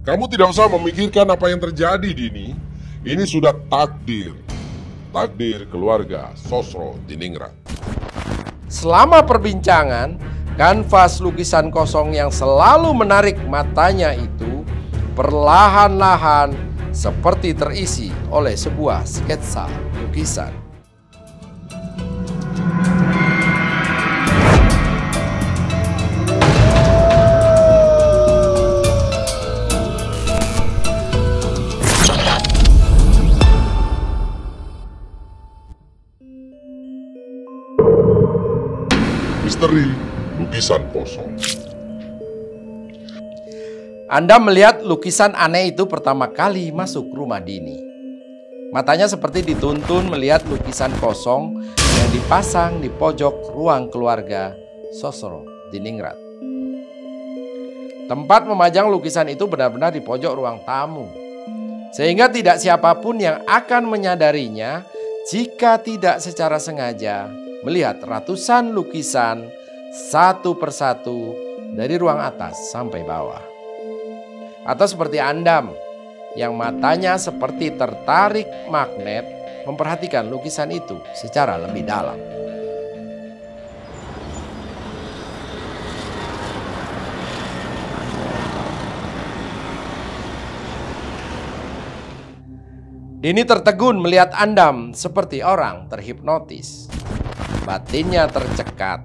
Kamu tidak usah memikirkan apa yang terjadi, Dini. Ini sudah takdir. Takdir keluarga Sosro Diningrat. Selama perbincangan, kanvas lukisan kosong yang selalu menarik matanya itu perlahan-lahan seperti terisi oleh sebuah sketsa lukisan. Misteri lukisan kosong. Anda melihat lukisan aneh itu pertama kali masuk rumah Dini. Matanya seperti dituntun melihat lukisan kosong yang dipasang di pojok ruang keluarga Sosro Diningrat. Tempat memajang lukisan itu benar-benar di pojok ruang tamu, sehingga tidak siapapun yang akan menyadarinya jika tidak secara sengaja melihat ratusan lukisan satu persatu dari ruang atas sampai bawah. Atau seperti Andam yang matanya seperti tertarik magnet memperhatikan lukisan itu secara lebih dalam. Dini tertegun melihat Andam seperti orang terhipnotis. Batinnya tercekat.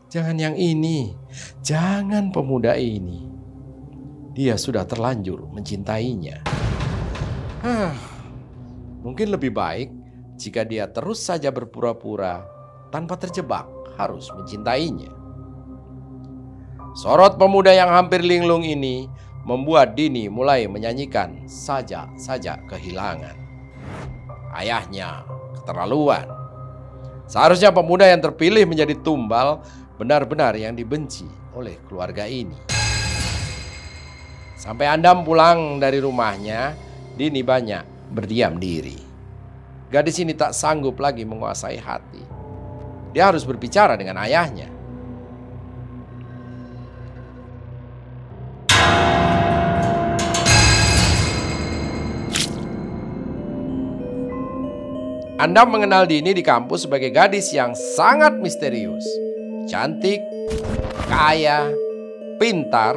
Jangan yang ini, jangan pemuda ini. Dia sudah terlanjur mencintainya. Mungkin lebih baik jika dia terus saja berpura-pura tanpa terjebak harus mencintainya. Sorot pemuda yang hampir linglung ini membuat Dini mulai menyanyikan saja kehilangan. Ayahnya keterlaluan. Seharusnya pemuda yang terpilih menjadi tumbal benar-benar yang dibenci oleh keluarga ini. Sampai Andam pulang dari rumahnya, Dini banyak berdiam diri. Gadis ini tak sanggup lagi menguasai hati. Dia harus berbicara dengan ayahnya. Andam mengenal Dini di kampus sebagai gadis yang sangat misterius. Cantik, kaya, pintar,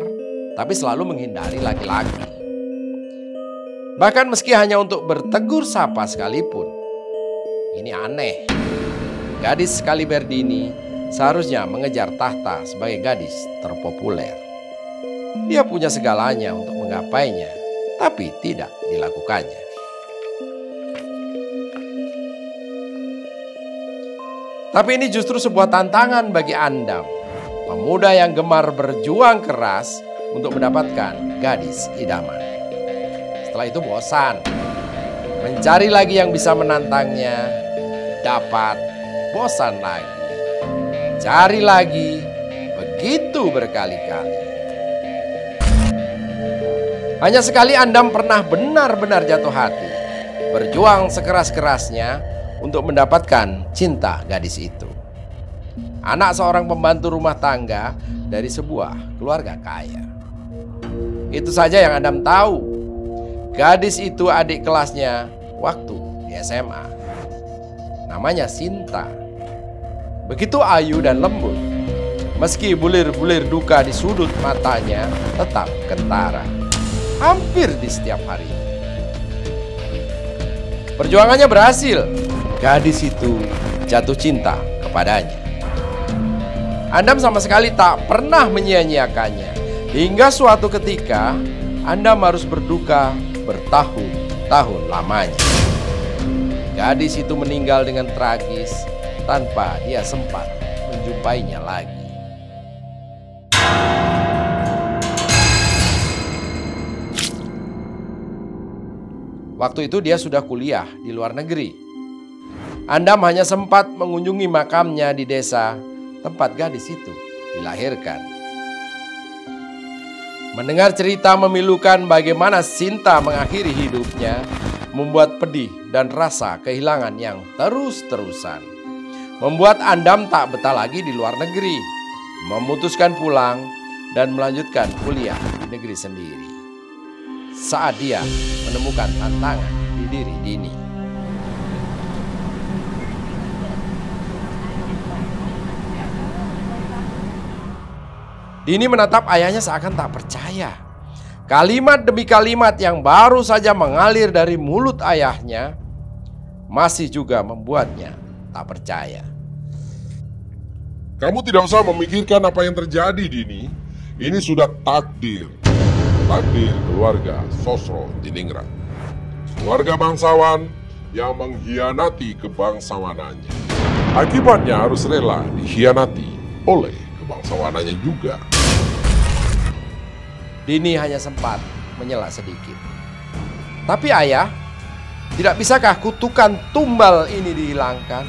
tapi selalu menghindari laki-laki. Bahkan meski hanya untuk bertegur sapa sekalipun. Ini aneh. Gadis sekaliber Dini seharusnya mengejar tahta sebagai gadis terpopuler. Dia punya segalanya untuk menggapainya, tapi tidak dilakukannya. Tapi ini justru sebuah tantangan bagi Andam, pemuda yang gemar berjuang keras untuk mendapatkan gadis idaman. Setelah itu bosan, mencari lagi yang bisa menantangnya, dapat, bosan lagi, cari lagi, begitu berkali-kali. Hanya sekali Andam pernah benar-benar jatuh hati, berjuang sekeras-kerasnya untuk mendapatkan cinta gadis itu. Anak seorang pembantu rumah tangga dari sebuah keluarga kaya. Itu saja yang Andam tahu. Gadis itu adik kelasnya waktu di SMA. Namanya Sinta. Begitu ayu dan lembut. Meski bulir-bulir duka di sudut matanya tetap kentara. Hampir di setiap hari. Perjuangannya berhasil. Gadis itu jatuh cinta kepadanya. Andam sama sekali tak pernah menyia-nyiakannya. Hingga suatu ketika Andam harus berduka bertahun-tahun lamanya. Gadis itu meninggal dengan tragis tanpa dia sempat menjumpainya lagi. Waktu itu dia sudah kuliah di luar negeri. Andam hanya sempat mengunjungi makamnya di desa tempat gadis itu dilahirkan. Mendengar cerita memilukan bagaimana Sinta mengakhiri hidupnya membuat pedih dan rasa kehilangan yang terus-terusan. Membuat Andam tak betah lagi di luar negeri, memutuskan pulang dan melanjutkan kuliah di negeri sendiri. Saat dia menemukan tantangan di diri Dini. Dini menatap ayahnya seakan tak percaya. Kalimat demi kalimat yang baru saja mengalir dari mulut ayahnya masih juga membuatnya tak percaya. Kamu tidak usah memikirkan apa yang terjadi, Dini. Ini sudah takdir. Takdir keluarga Sosro Diningrat. Keluarga bangsawan yang mengkhianati kebangsawanannya. Akibatnya harus rela dikhianati oleh kebangsawanannya juga. Dini hanya sempat menyela sedikit. Tapi ayah, tidak bisakah kutukan tumbal ini dihilangkan?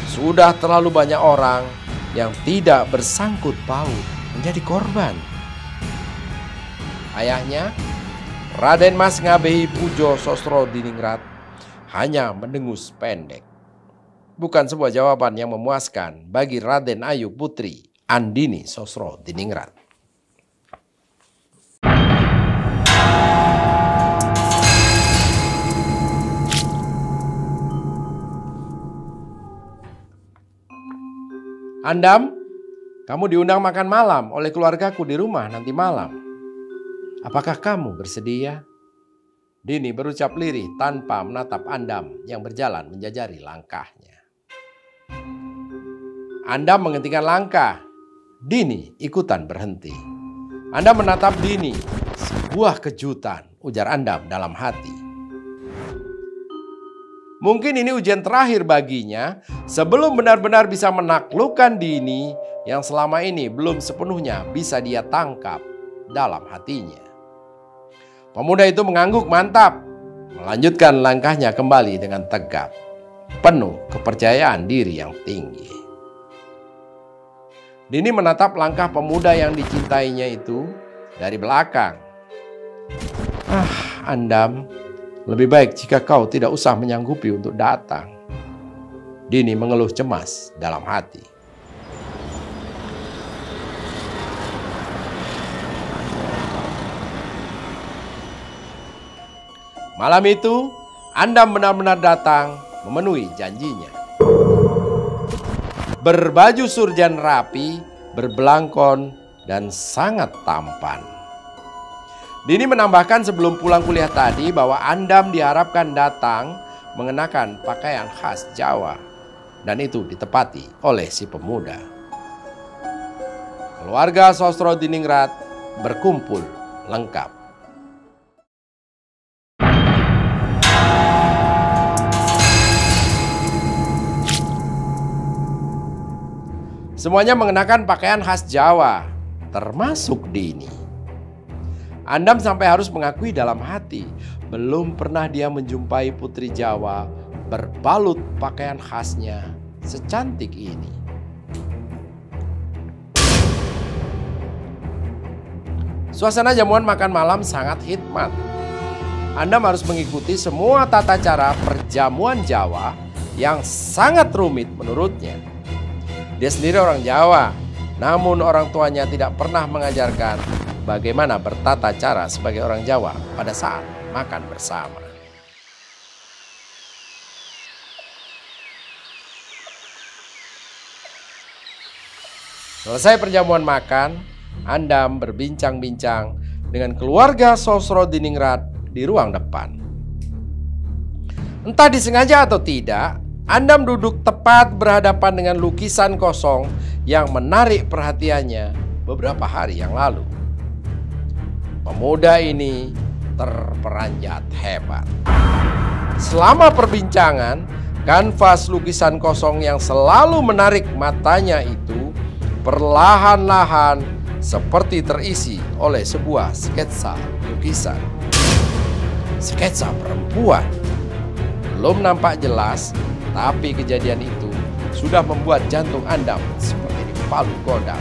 Sudah terlalu banyak orang yang tidak bersangkut paut menjadi korban. Ayahnya, Raden Mas Ngabehi Pujo Sosro Diningrat, hanya mendengus pendek. Bukan sebuah jawaban yang memuaskan bagi Raden Ayu Putri Andini Sosro Diningrat. Andam, kamu diundang makan malam oleh keluargaku di rumah nanti malam. Apakah kamu bersedia? Dini berucap lirih tanpa menatap Andam yang berjalan menjajari langkahnya. Andam menghentikan langkah. Dini ikutan berhenti. Andam menatap Dini. Sebuah kejutan, ujar Andam dalam hati. Mungkin ini ujian terakhir baginya sebelum benar-benar bisa menaklukkan Dini yang selama ini belum sepenuhnya bisa dia tangkap dalam hatinya. Pemuda itu mengangguk mantap, melanjutkan langkahnya kembali dengan tegap, penuh kepercayaan diri yang tinggi. Dini menatap langkah pemuda yang dicintainya itu dari belakang. Andam, lebih baik jika kau tidak usah menyanggupi untuk datang. Dini mengeluh cemas dalam hati. Malam itu, Andam benar-benar datang memenuhi janjinya. Berbaju surjan rapi, berbelangkon, dan sangat tampan. Dini menambahkan sebelum pulang kuliah tadi bahwa Andam diharapkan datang mengenakan pakaian khas Jawa. Dan itu ditepati oleh si pemuda. Keluarga Sosro Diningrat berkumpul lengkap. Semuanya mengenakan pakaian khas Jawa, termasuk Dini. Andam sampai harus mengakui dalam hati, belum pernah dia menjumpai putri Jawa berbalut pakaian khasnya secantik ini. Suasana jamuan makan malam sangat hikmat. Andam harus mengikuti semua tata cara perjamuan Jawa yang sangat rumit menurutnya. Dia sendiri orang Jawa, namun orang tuanya tidak pernah mengajarkan bagaimana bertata cara sebagai orang Jawa pada saat makan bersama. Selesai perjamuan makan, Andam berbincang-bincang dengan keluarga Sosro Diningrat di ruang depan. Entah disengaja atau tidak, Andam duduk tepat berhadapan dengan lukisan kosong yang menarik perhatiannya beberapa hari yang lalu. Pemuda ini terperanjat hebat. Selama perbincangan, kanvas lukisan kosong yang selalu menarik matanya itu perlahan-lahan seperti terisi oleh sebuah sketsa lukisan. Sketsa perempuan. Belum nampak jelas, tapi kejadian itu sudah membuat jantung Andam seperti dipalu godam.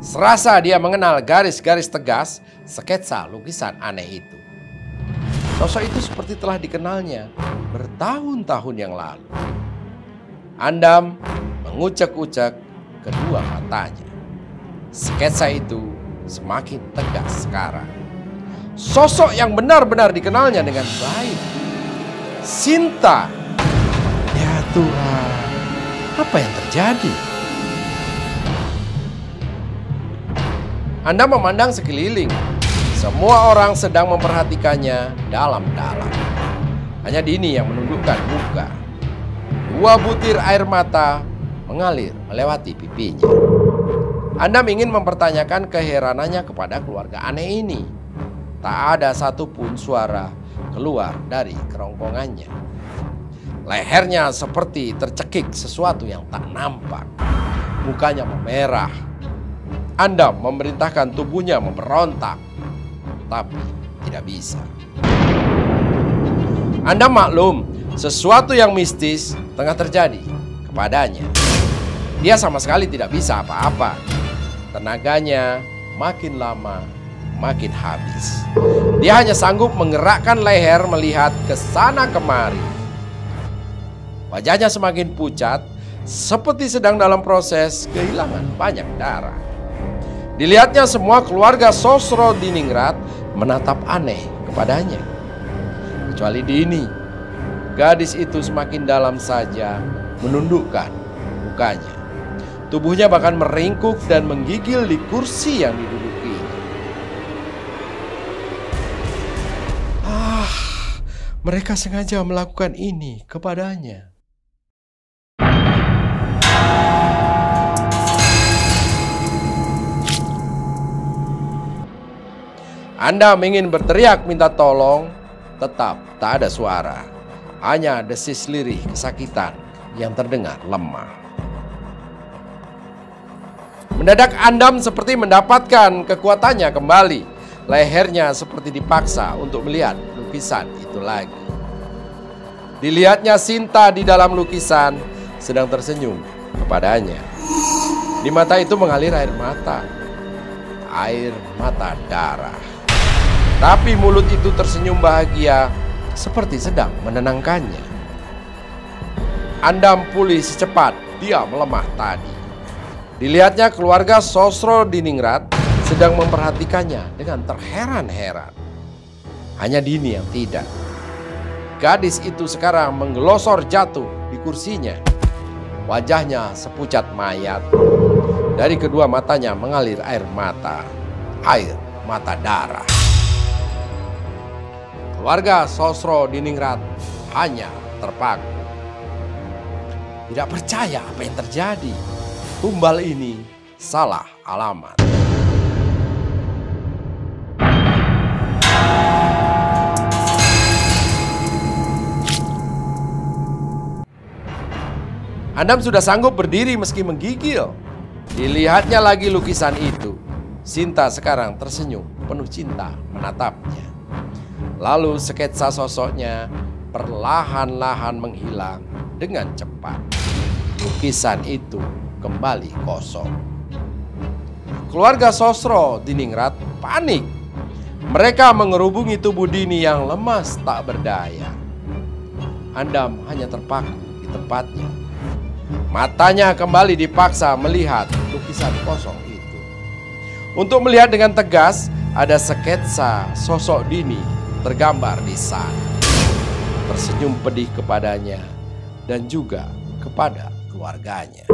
Serasa dia mengenal garis-garis tegas sketsa lukisan aneh itu. Sosok itu seperti telah dikenalnya bertahun-tahun yang lalu. Andam mengucek-ucek kedua matanya. Sketsa itu semakin tegas sekarang. Sosok yang benar-benar dikenalnya dengan baik. Sinta. Ya Tuhan, apa yang terjadi? Anda memandang sekeliling. Semua orang sedang memperhatikannya dalam-dalam. Hanya Dini yang menundukkan muka. 2 butir air mata mengalir melewati pipinya. Anda ingin mempertanyakan keheranannya kepada keluarga aneh ini. Tak ada satupun suara keluar dari kerongkongannya. Lehernya seperti tercekik sesuatu yang tak nampak. Mukanya memerah. Anda memerintahkan tubuhnya memberontak, tapi tidak bisa. Anda maklum, sesuatu yang mistis tengah terjadi kepadanya. Dia sama sekali tidak bisa apa-apa. Tenaganya makin lama makin habis. Dia hanya sanggup menggerakkan leher melihat ke sana kemari. Wajahnya semakin pucat, seperti sedang dalam proses kehilangan banyak darah. Dilihatnya semua keluarga Sosrodiningrat menatap aneh kepadanya. Kecuali Dini. Gadis itu semakin dalam saja menundukkan mukanya. Tubuhnya bahkan meringkuk dan menggigil di kursi yang didudukinya. Mereka sengaja melakukan ini kepadanya. Anda ingin berteriak minta tolong, tetap tak ada suara. Hanya desis lirih kesakitan yang terdengar lemah. Mendadak Andam seperti mendapatkan kekuatannya kembali. Lehernya seperti dipaksa untuk melihat lukisan itu lagi. Dilihatnya Sinta di dalam lukisan sedang tersenyum kepadanya. Di mata itu mengalir air mata. Air mata darah. Tapi mulut itu tersenyum bahagia seperti sedang menenangkannya. Andam pulih secepat dia melemah tadi. Dilihatnya keluarga Sosrodiningrat sedang memperhatikannya dengan terheran-heran. Hanya Dini yang tidak. Gadis itu sekarang menggelosor jatuh di kursinya. Wajahnya sepucat mayat. Dari kedua matanya mengalir air mata. Air mata darah. Keluarga Sosrodiningrat hanya terpaku. Tidak percaya apa yang terjadi. Tumbal ini salah alamat. Andam sudah sanggup berdiri meski menggigil. Dilihatnya lagi lukisan itu. Sinta sekarang tersenyum penuh cinta menatapnya. Lalu sketsa sosoknya perlahan-lahan menghilang dengan cepat. Lukisan itu kembali kosong. Keluarga Sosrodiningrat panik. Mereka mengerubungi tubuh Dini yang lemas tak berdaya. Andam hanya terpaku di tempatnya. Matanya kembali dipaksa melihat lukisan kosong itu. Untuk melihat dengan tegas, ada sketsa sosok Dini tergambar di sana. Tersenyum pedih kepadanya dan juga kepada keluarganya.